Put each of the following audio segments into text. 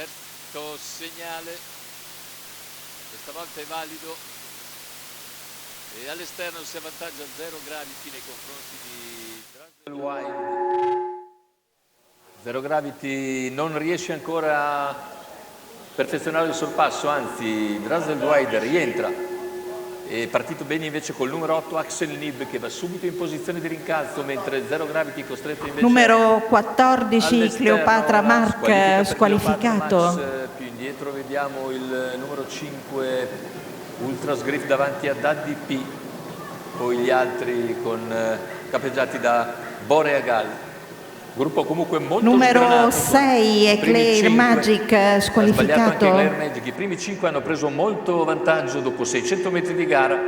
terzo segnale, questa volta è valido e all'esterno si avvantaggia 0 Gravity nei confronti di Drazel Wild. 0 Gravity non riesce ancora a perfezionare il sorpasso, anzi Drazel Wild rientra. È partito bene invece col numero 8 Axel Nib, che va subito in posizione di rincalzo, mentre 0 Gravity costretto invece numero 14 Cleopatra Mark squalificato. Più indietro vediamo il numero 5 Ultras Griff davanti a Daddy P, poi gli altri capeggiati da Boreagal. Gruppo comunque molto numero 6 Eclair Magic squalificato. Anche Eclair Magic. I primi 5 hanno preso molto vantaggio dopo 600 metri di gara,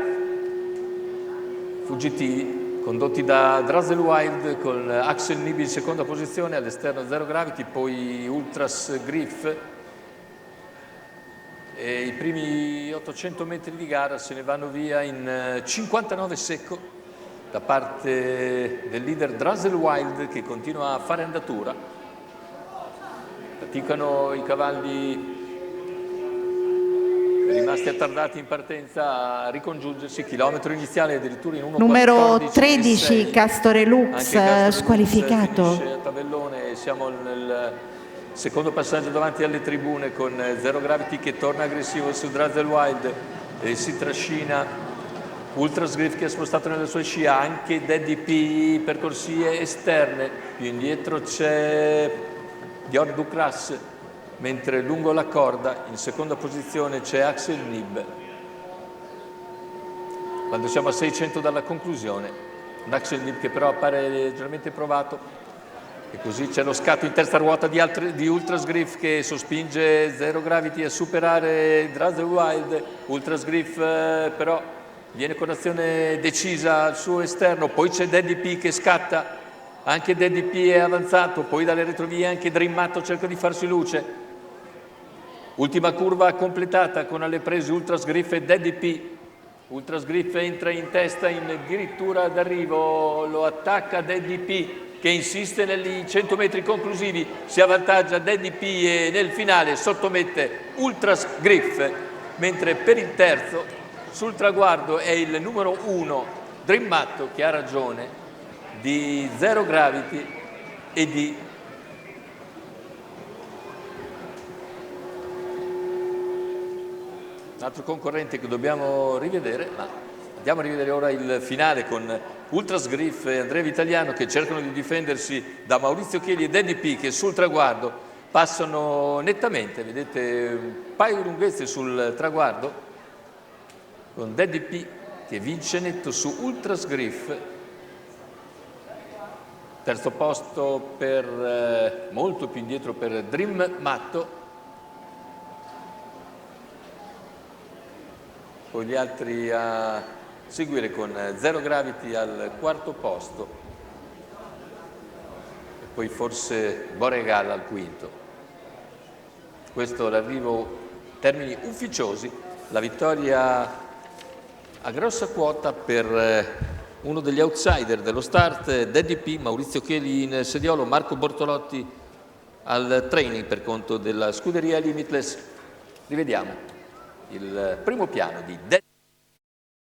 fuggitivi condotti da Drazel Wild con Axel Nib in seconda posizione, all'esterno 0 Gravity, poi Ultras Griff, e i primi 800 metri di gara se ne vanno via in 59 secco da parte del leader Drazel Wild, che continua a fare andatura. Faticano i cavalli rimasti attardati in partenza a ricongiungersi. Chilometro iniziale addirittura in 1:14. Numero 13 Castore Lux squalificato. Finisce a tabellone. Siamo nel secondo passaggio davanti alle tribune con 0 Gravity che torna aggressivo su Drazel Wild e si trascina Ultras Griff, che è spostato nelle sue scia, anche Daddy P per corsie esterne. Più indietro c'è Georg Ducras, mentre lungo la corda in seconda posizione c'è Axel Nib. Quando siamo a 600 dalla conclusione, un Axel Nib che però appare leggermente provato, e così c'è lo scatto in terza ruota di Ultras Griff che sospinge 0 Gravity a superare Drazel Wild. Ultras Griff però viene con azione decisa al suo esterno, poi c'è Daddy P che scatta, anche Daddy P è avanzato, poi dalle retrovie anche Dream Matto cerca di farsi luce. Ultima curva completata con alle prese Ultras Griff e Daddy P. Ultras Griff entra in testa addirittura d'arrivo, lo attacca Daddy P che insiste negli 100 metri conclusivi, si avvantaggia Daddy P e nel finale sottomette Ultras Griff, mentre per il terzo sul traguardo è il numero 1 Dream Matto, che ha ragione di 0 Gravity e di un altro concorrente che dobbiamo rivedere, ma andiamo a rivedere ora il finale con Ultras Griff e Andrea Vitaliano che cercano di difendersi da Maurizio Chieli e Daddy P, che sul traguardo passano nettamente. Vedete un paio di lunghezze sul traguardo, con Daddy P che vince netto su Ultras Griff. Terzo posto per molto più indietro per Dream Matto, poi gli altri a seguire con 0 Gravity al quarto posto e poi forse Boreagal al quinto. Questo l'arrivo, termini ufficiosi, la vittoria a grossa quota per uno degli outsider dello start, Daddy P, Maurizio Chieli in sediolo, Marco Bortolotti al training per conto della scuderia Limitless. Rivediamo il primo piano di Daddy P.